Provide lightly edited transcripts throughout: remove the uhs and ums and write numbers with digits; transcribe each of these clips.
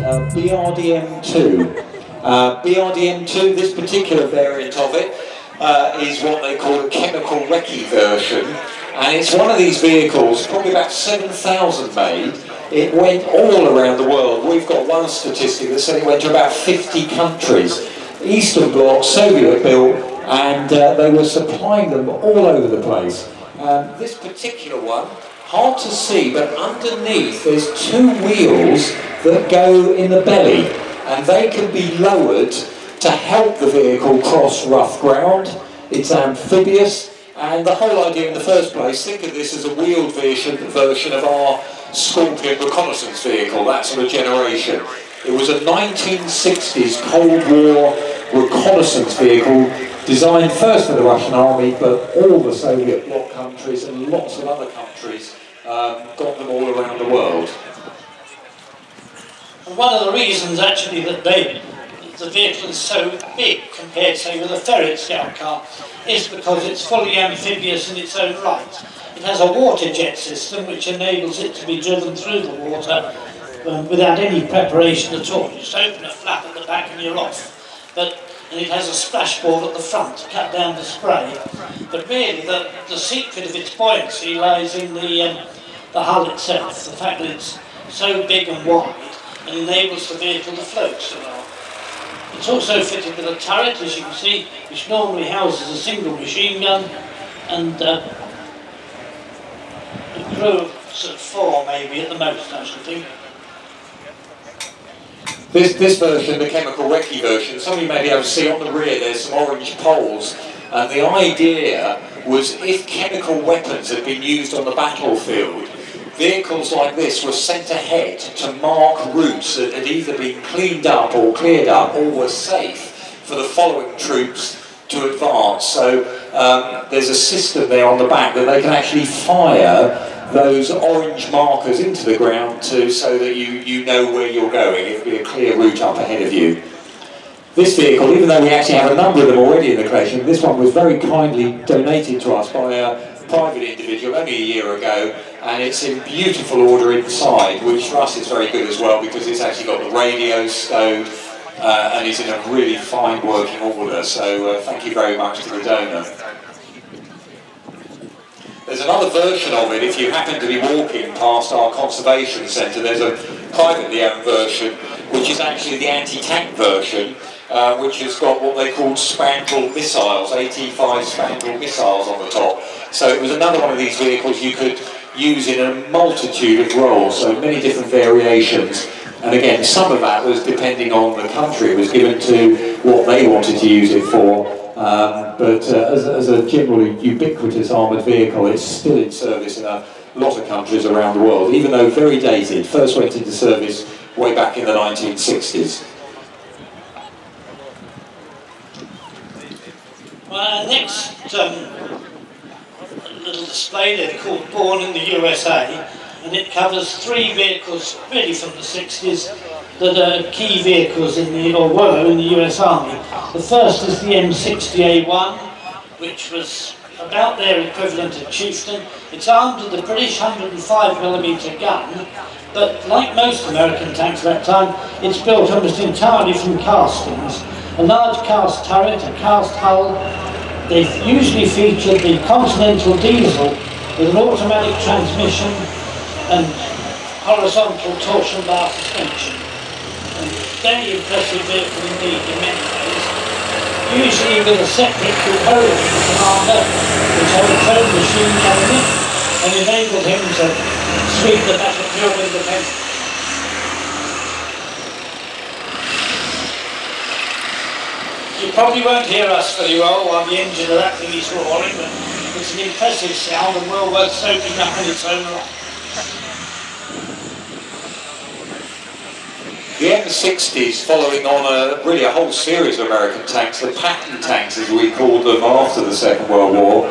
BRDM2. BRDM2, this particular variant of it, is what they call a chemical recce version, and it's one of these vehicles, probably about 7,000 made. It went all around the world. We've got one statistic that said it went to about 50 countries. Eastern Bloc, Soviet built, and they were supplying them all over the place. This particular one, hard to see, but underneath there's two wheels that go in the belly, and they can be lowered to help the vehicle cross rough ground. It's amphibious, and the whole idea in the first place, think of this as a wheeled version of our Scorpion reconnaissance vehicle, that sort of generation. It was a 1960s Cold War reconnaissance vehicle designed first for the Russian army, but all the Soviet bloc countries and lots of other countries got them all around the world. And one of the reasons actually that the vehicle is so big compared, say, with a Ferret Scout car is because it's fully amphibious in its own right. It has a water jet system which enables it to be driven through the water without any preparation at all. You just open a flap at the back and you're off. And it has a splashboard at the front to cut down the spray. But really the secret of its buoyancy lies in the hull itself, the fact that it's so big and wide and enables the vehicle to float so well. It's also fitted with a turret, as you can see, which normally houses a single machine gun, and a crew of sort of 4 maybe at the most, I should think. This version, the chemical recce version, some of you may be able to see on the rear there's some orange poles, and the idea was if chemical weapons had been used on the battlefield, vehicles like this were sent ahead to mark routes that had either been cleaned up or cleared up or were safe for the following troops to advance. So there's a system there on the back that they can actually fire those orange markers into the ground so that you know where you're going. It'll be a clear route up ahead of you. This vehicle, even though we actually have a number of them already in the collection, this one was very kindly donated to us by a private individual only a year ago, and it's in beautiful order inside, which for us is very good as well because it's actually got the radio stowed and is in a really fine working order, so thank you very much to the donor. There's another version of it. If you happen to be walking past our conservation centre, there's a privately owned version which is actually the anti-tank version, which has got what they call spandrel missiles, AT-5 spandrel missiles on the top. So it was another one of these vehicles you could use in a multitude of roles, so many different variations. And again, some of that was depending on the country. It was given to what they wanted to use it for. But as a generally ubiquitous armoured vehicle, it's still in service in a lot of countries around the world, even though very dated. First went into service way back in the 1960s. Well, next little display they've called Born in the USA, and it covers 3 vehicles really from the 60s that are key vehicles or were in the US Army. The first is the M60A1, which was about their equivalent at Chieftain. It's armed with the British 105mm gun, but like most American tanks at that time, it's built almost entirely from castings. A large cast turret, a cast hull. They've usually featured the Continental diesel with an automatic transmission and horizontal torsion bar suspension. A very impressive vehicle indeed in many ways. Usually with a separate component commander which had its own machine cabinet and enabled him to sweep the battlefield independently. You probably won't hear us very well while the engine of that thing is roaring, but it's an impressive sound and well worth soaking up in its own right. The M60s, following on really a whole series of American tanks, the Patton tanks as we called them after the Second World War,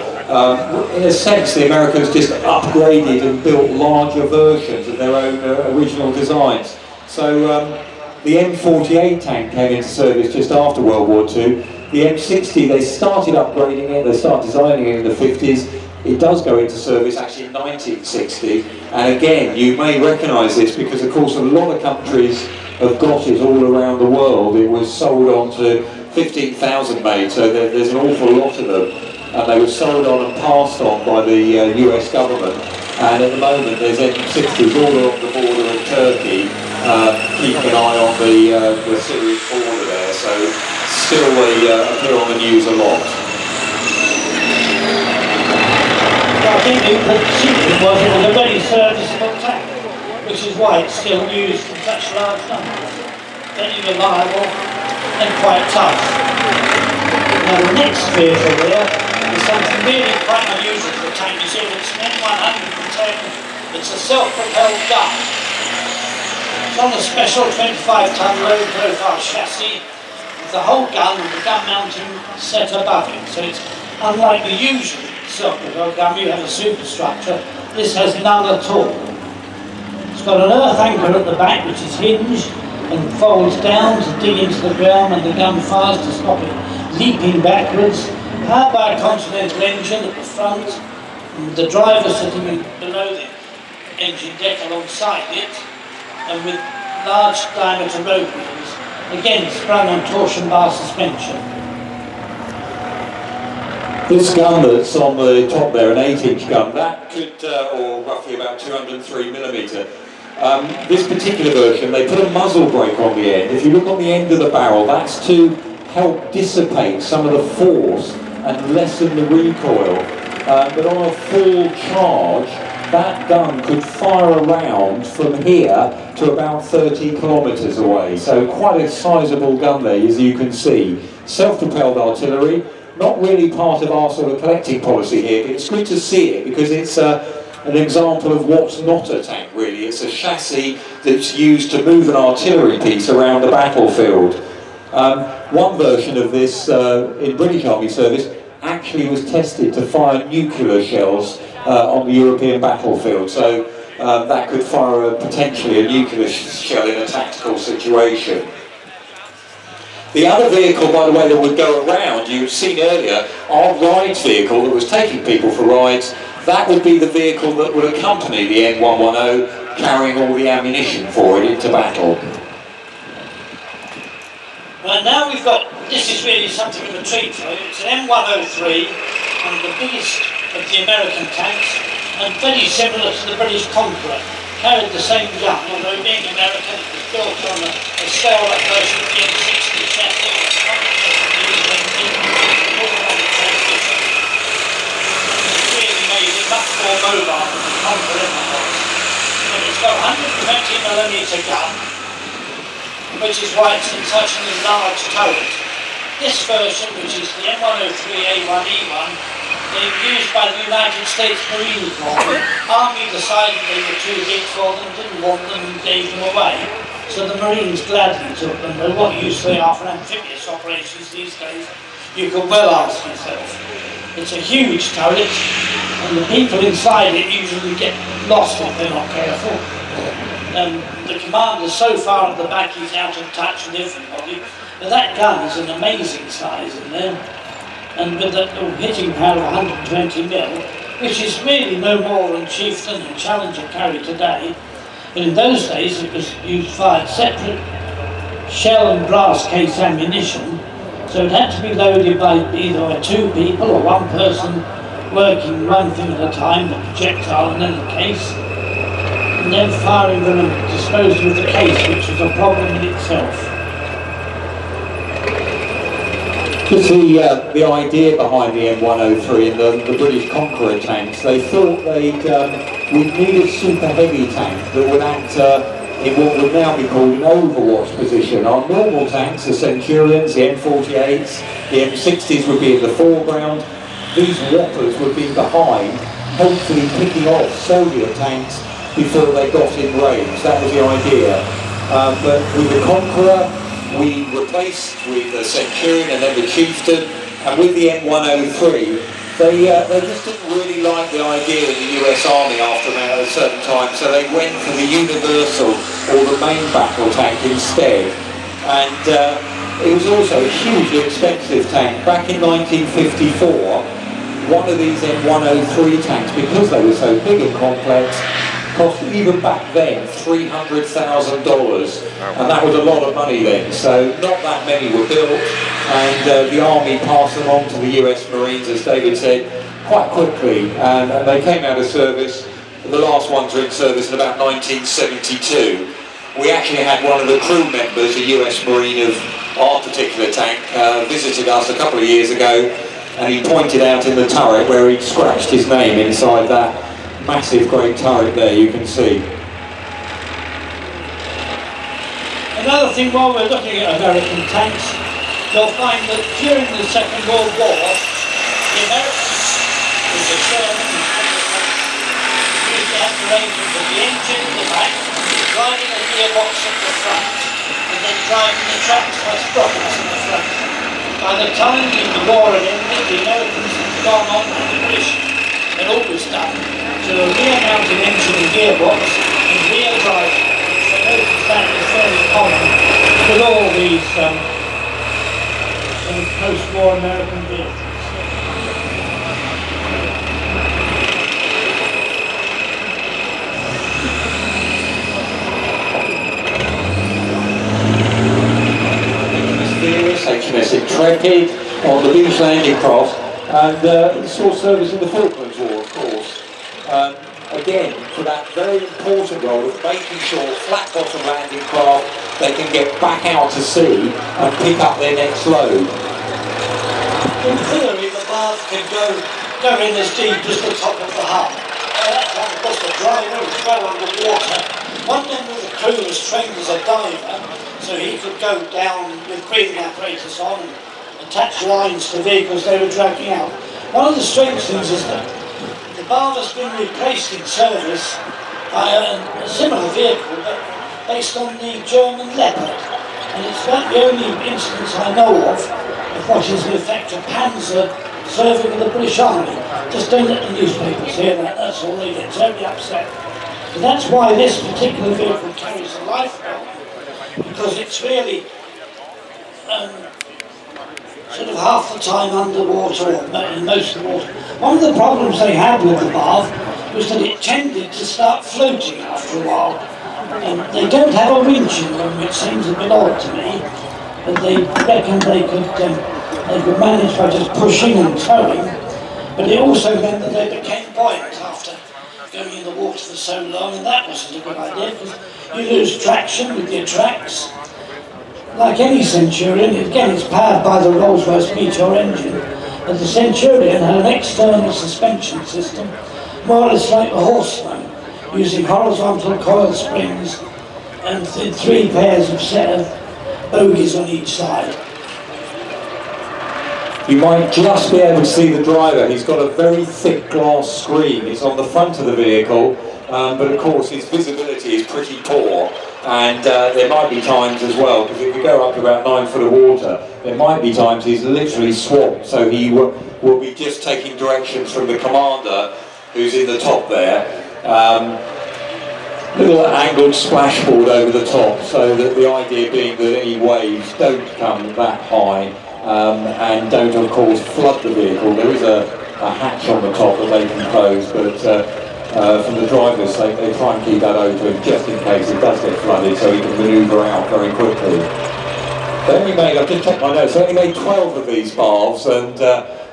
in a sense the Americans just upgraded and built larger versions of their own original designs. So the M48 tank came into service just after World War II. The M60, they started upgrading it, they started designing it in the 50s. It does go into service actually in 1960, and again, you may recognise this because of course a lot of countries have got it all around the world. It was sold on to 15,000 made, so there's an awful lot of them. And they were sold on and passed on by the US government. And at the moment there's M60s all along the border of Turkey, keeping an eye on the Syrian border there, so still they appear on the news a lot. Well, I think the secret was it was a very serviceable tank, which is why it's still used in such large numbers. Very reliable and quite tough. Now the next vehicle there is something really quite unusual for a tank. You see, it's an M110, it's a self-propelled gun. It's on a special 25-ton low profile chassis with the whole gun and the gun mounting set above it. So it's unlike the usual self-propelled gun, you have a superstructure. This has none at all. It's got an earth anchor at the back which is hinged and folds down to dig into the ground when the gun fires to stop it leaping backwards. Powered by a Continental engine at the front, and the driver sitting below the engine deck alongside it, and with large diameter road wheels, again sprung on torsion bar suspension. This gun that's on the top there, an 8-inch gun, that could, or roughly about 203mm. This particular version, they put a muzzle brake on the end. If you look on the end of the barrel, that's to help dissipate some of the force and lessen the recoil. But on a full charge, that gun could fire around from here to about 30 kilometres away. So quite a sizable gun there, as you can see. Self-propelled artillery, not really part of our sort of collecting policy here, but it's good to see it because it's an example of what's not a tank really. It's a chassis that's used to move an artillery piece around the battlefield. One version of this in British Army service actually was tested to fire nuclear shells on the European battlefield, so that could fire potentially a nuclear shell in a tactical situation. The other vehicle, by the way, that would go around, you've seen earlier, our rides vehicle that was taking people for rides, that would be the vehicle that would accompany the M110, carrying all the ammunition for it into battle. Well, now we've got, this is really something of a treat for you. It's an M103, one of the biggest of the American tanks, and very similar to the British Conqueror. Carried the same gun, although being American, it was built on a scale-up version of the M60 chassis. Really made it much more mobile than the Conqueror was. And it's got a 120mm gun, which is why it's in such an enlarged turret. This version, which is the M103A1E1, they were used by the United States Marine Corps. The Army decided they were too big for them, didn't want them, and gave them away. So the Marines gladly took them. But what use they are for amphibious operations these days, you could well ask yourself. It's a huge turret, and the people inside it usually get lost if they're not careful. The commander's so far at the back he's out of touch with everybody, but that gun is an amazing size in there, and with the hitting power of 120mm, which is really no more than Chieftain and Challenger carry today. But in those days it was fired separate shell and brass case ammunition, so it had to be loaded by either 2 people or 1 person working one thing at a time, the projectile and then the case, and then firing them and disposing of the case, which was a problem in itself. Just the idea behind the M103 and the British Conqueror tanks, they thought we'd need a super heavy tank that would act in what would now be called an overwatch position. Our normal tanks, the Centurions, the M48s, the M60s would be in the foreground. These whoppers would be behind, hopefully picking off Soviet tanks before they got in range. That was the idea. But with the Conqueror, we replaced with the Centurion and then the Chieftain, and with the M103, they just didn't really like the idea of the US Army after about a certain time, so they went for the Universal or the main battle tank instead. And it was also a hugely expensive tank. Back in 1954, one of these M103 tanks, because they were so big and complex, cost even back then $300,000, and that was a lot of money then. So not that many were built, and the Army passed them on to the US Marines, as David said, quite quickly, and they came out of service. The last ones were in service in about 1972. We actually had one of the crew members, a US Marine of our particular tank, visited us a couple of years ago, and he pointed out in the turret where he'd scratched his name inside that massive great turret there, you can see. Another thing, while we're looking at American tanks, you'll find that during the Second World War, the Americans, with the Germans, used to have arrangements with the engine in the back, driving a gearbox at the front, and then driving the tracks by sprockets in the front. By the time the war had ended, the Americans had gone on, and the British had always done, to a rear-mounted engine and gearbox and rear driving. So notice that is very common with all these post-war American vehicles. HMS Intrepid on the Beach landing craft, and saw service in the Falklands War, of course. Again, for that very important role of making sure flat-bottom landing craft, they can get back out to sea and pick up their next load. In theory, the bath can go in as deep as the top of the hull. That's one because the driver was well underwater. One member of the crew was trained as a diver, so he could go down with breathing apparatus on and attach lines to vehicles they were dragging out. One of the strange things is that the bar has been replaced in service by a similar vehicle, but based on the German Leopard. And it's about the only instance I know of what is in effect a Panzer serving in the British Army. Just don't let the newspapers hear that, that's all, they get totally upset. But that's why this particular vehicle carries a lifebelt, because it's really sort of half the time underwater, or in most of the water. One of the problems they had with the bath was that it tended to start floating after a while. They don't have a winch in them, which seems a bit odd to me, but they reckon they could manage by just pushing and towing. But it also meant that they became buoyant after going in the water for so long, and that wasn't a good idea, because you lose traction with your tracks. Like any Centurion, again it's powered by the Rolls-Royce Meteor engine, but the Centurion had an external suspension system, more or less like a horseman, using horizontal coil springs and 3 pairs of set of bogies on each side. You might just be able to see the driver. He's got a very thick glass screen. It's on the front of the vehicle, but of course his visibility is pretty poor. And there might be times as well, because if you go up to about 9 foot of water, there might be times he's literally swamped, so he will be just taking directions from the commander, who's in the top there. Little angled splashboard over the top, so that the idea being that any waves don't come that high, and don't of course flood the vehicle. There is a hatch on the top that they can close, but from the driver's sake, they try and keep that open just in case it does get flooded, so he can manoeuvre out very quickly. They only made, I've just checked my notes, they only made 12 of these baths, and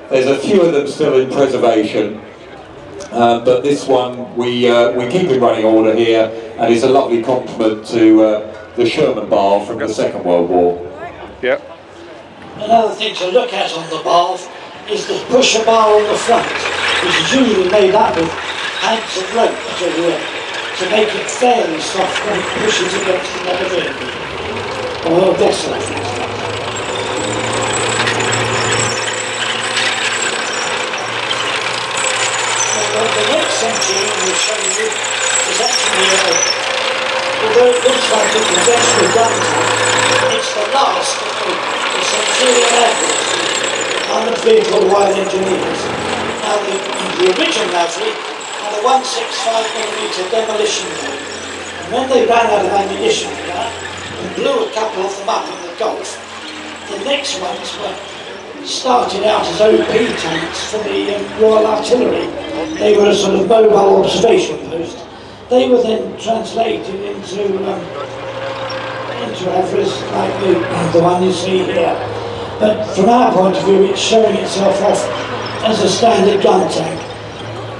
there's a few of them still in preservation. But this one, we keep in running order here, and it's a lovely compliment to the Sherman bar from the Second World War. Yep. Another thing to look at on the bath is the pusher bar on the front, which is usually made up of hands of rope to make it fairly soft when it pushes against another vehicle, or a vessel, for example. The next Centurion we'll show you is actually, although it looks like a conventional gun tank, it's the last of the Centurion Average, armoured vehicle wide engineers. Now the original Average had a 165mm demolition gun, and when they ran out of ammunition for that and blew a couple of them up in the Gulf, the next ones were started out as OP tanks for the Royal Artillery. They were a sort of mobile observation post They were then translated into average like the one you see here. But from our point of view, it's showing itself off as a standard gun tank.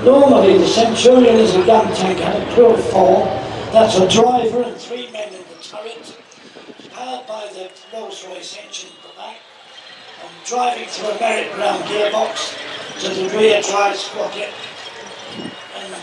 Normally, the Centurion as a gun tank had a crew of 4. That's a driver and 3 men in the turret, powered by the Rolls-Royce engine at the back, and driving through a merry-go-round gearbox to the rear drive sprocket. And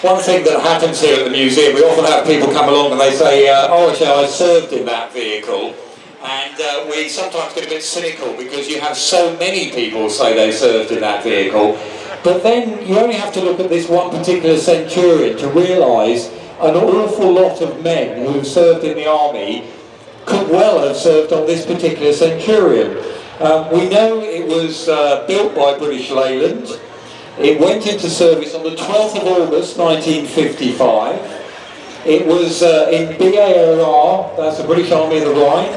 one thing that happens here at the museum, we often have people come along and they say, oh, actually, I served in that vehicle. And we sometimes get a bit cynical because you have so many people say they served in that vehicle. But then you only have to look at this one particular Centurion to realise an awful lot of men who have served in the army could well have served on this particular Centurion. We know it was built by British Leyland. It went into service on the 12th of August 1955. It was in BARR, that's the British Army of the Rhine,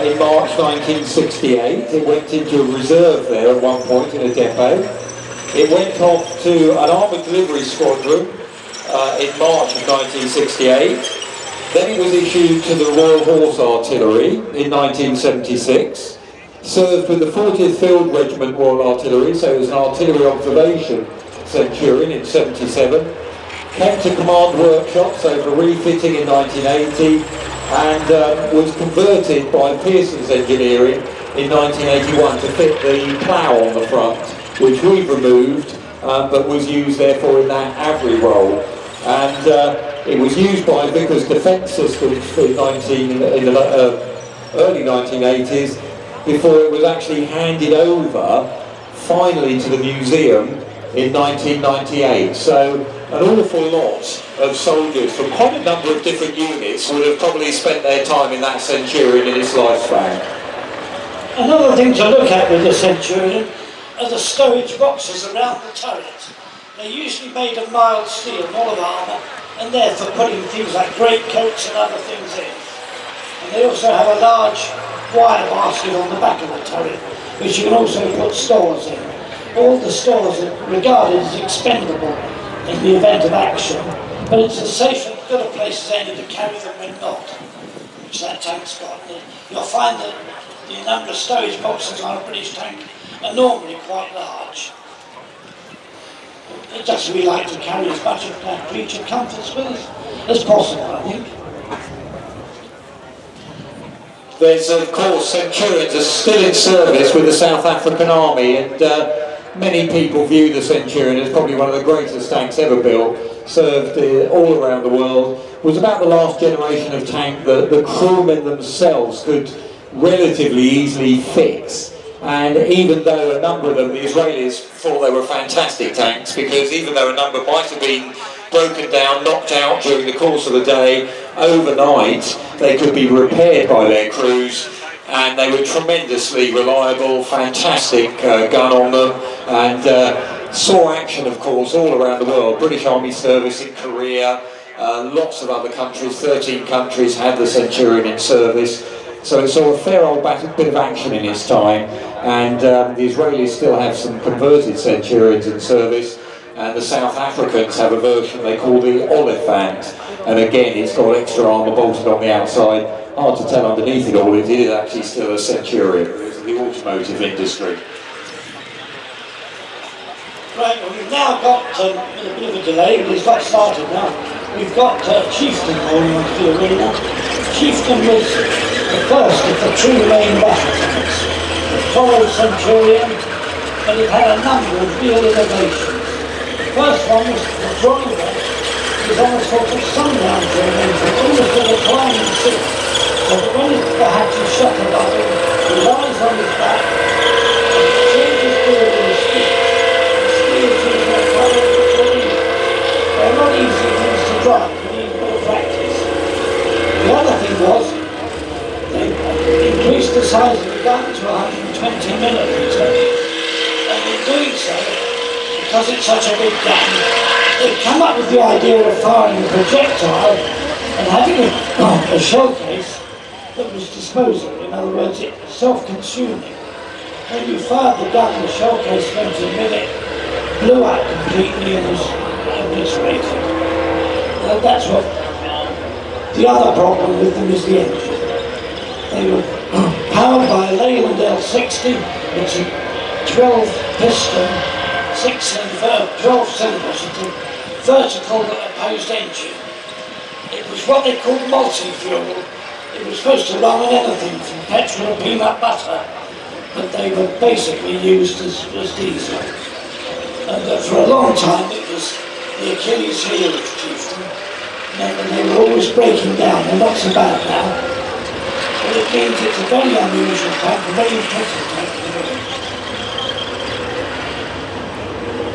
in March 1968. It went into a reserve there at one point in a depot. It went off to an armoured delivery squadron in March of 1968. Then it was issued to the Royal Horse Artillery in 1976. Served with the 40th Field Regiment Royal Artillery, so it was an artillery observation Centurion in 77. Came to command workshop, so for refitting in 1980, and was converted by Pearson's Engineering in 1981 to fit the plough on the front, which we've removed, but was used therefore in that Avery role. And it was used by Vickers Defence Systems in the early 1980s, before it was actually handed over finally to the museum in 1998. So an awful lot of soldiers from quite a number of different units would have probably spent their time in that Centurion in its lifespan. another thing to look at with the Centurion are the stowage boxes around the turret. They're usually made of mild steel, not of armour, and they're for putting things like greatcoats and other things in. And they also have a large wire basket on the back of the turret, which you can also put stores in. All the stores are regarded as expendable in the event of action, but it's as safe and good a place as any to carry them when not, which that tank's got. You'll find that the number of stowage boxes on a British tank are normally quite large. It's just we like to carry as much of that creature comforts with us as possible, I think. There's, of course, Centurions are still in service with the South African Army, and many people view the Centurion as probably one of the greatest tanks ever built, served all around the world. It was about the last generation of tank that the crewmen themselves could relatively easily fix. And even though a number of them, the Israelis, thought they were fantastic tanks, because even though a number might have been broken down, knocked out during the course of the day, overnight they could be repaired by their crews, and they were tremendously reliable, fantastic gun on them, and saw action, of course, all around the world. British Army service in Korea, lots of other countries, 13 countries had the Centurion in service. So it saw a fair old bit of action in its time, and the Israelis still have some converted Centurions in service, and the South Africans have a version they call the Oliphant, and again it's got extra armour bolted on the outside. Hard to tell underneath it all, it is actually still a Centurion. It's the automotive industry. Right, well, we've now got, with a bit of a delay, but it's got started now, we've got Chieftain rolling onto the arena. Chieftain was the first of the two main battle tanks. It followed Centurion, but it had a number of real innovations. The first one was the driver. It was on a sort of sundown engine, almost a reclining seat, so that when the hatch is shut above him, he lies on his back and changes gear with his feet. The steers use their power to lead. They're not easy things to drive, you need more practice. The other thing was, they increased the size of the gun to 120mm, and in doing so, because it's such a big gun, they've come up with the idea of firing a projectile and having a shell case that was disposable. In other words, it's self-consuming. when you fired the gun, the shell case went a minute, blew out completely and was obliterated. That's what the other problem with them is the engine. They were powered by a Leyland L60. It's a 12 piston, 12 cylinders, it's a vertical opposed engine. It was what they called multi-fuel. It was supposed to run on anything from petrol to peanut butter, but they were basically used as diesel. And for a long time it was the Achilles heel of Chieftain, and they were always breaking down. They're not so bad now, but it means it's a very unusual tank, a very impressive tank.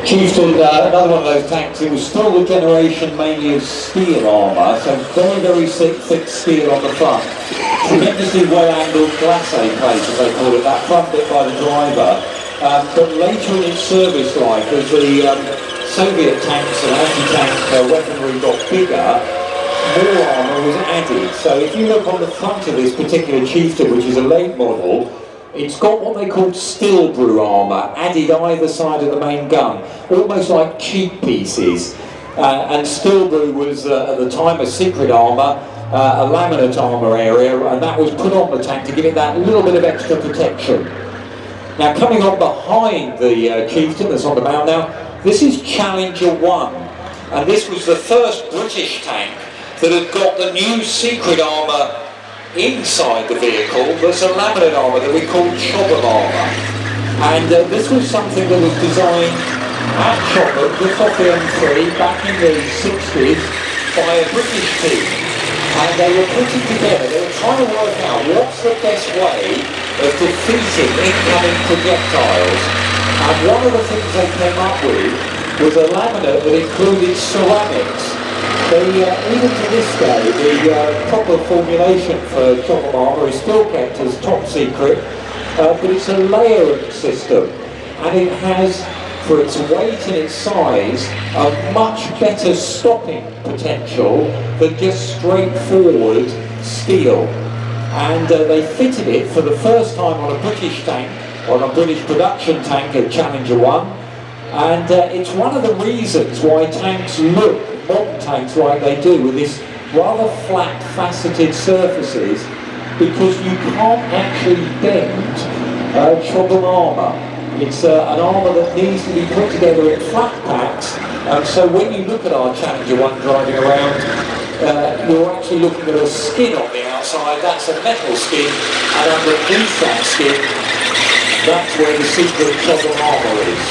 Chieftain, another one of those tanks, it was still the generation mainly of steel armour, so very, very thick steel on the front. Tremendously well-angled glacé plate, as they call it, that front bit by the driver. But later in its service life, as the Soviet tanks and anti-tank weaponry got bigger, more armour was added. So if you look on the front of this particular Chieftain, which is a late model, it's got what they called steel brew armour added either side of the main gun, almost like cheek pieces. And steel brew was at the time a secret armour, a laminate armour area, and that was put on the tank to give it that little bit of extra protection. Now coming on behind the Chieftain that's on the bow now, this is Challenger 1, and this was the first British tank that had got the new secret armour inside the vehicle. That's a laminate armour that we call chopper armour, and this was something that was designed at Chopper, just off the M3 back in the 60s by a British team, and they were putting together, they were trying to work out what's the best way of defeating incoming projectiles, and one of the things they came up with was a laminate that included ceramics. Even to this day, the proper formulation for chopper armour is still kept as top secret, but it's a layering system, and it has, for its weight and its size, a much better stopping potential than just straightforward steel. And they fitted it for the first time on a British tank, on a British production tank at Challenger 1, and it's one of the reasons why tanks look, modern tanks like they do, with this rather flat faceted surfaces, because you can't actually bend chopper armour. It's an armour that needs to be put together in flat packs, and so when you look at our Challenger 1 driving around, you're actually looking at a skin on the outside. That's a metal skin, and underneath that skin, that's where the secret chopper armour is.